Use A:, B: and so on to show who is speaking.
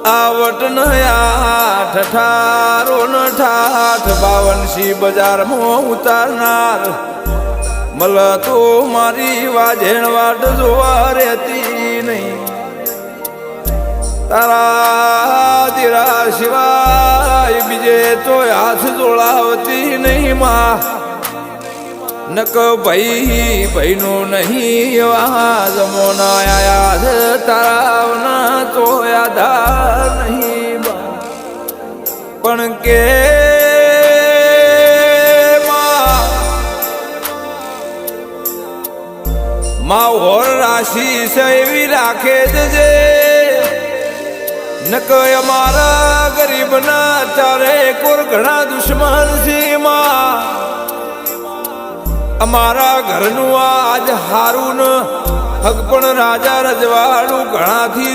A: out ન આઠ ઠારો ન ઠાઠ 52 બજારમાં ઉતારનાર મલ તો મારી વાજેણ વાટ જોવા રહેતી નહીં તારા દીરા સિવાય બીજે તો હાથ જોડાવતી નહીં માં નક ભાઈ ભાઈનું નહીં એવા જમોના યાદ તારાવના તો યાદ નહીં પણ કે માં હોર રાશિ સેવી રાખે છે નક અમારા ગરીબના ચારે કોર ઘણા દુશ્મન છે માં અમારા ઘરનું આજ હારું ન હક પણ રાજા રજવાડું ઘણાથી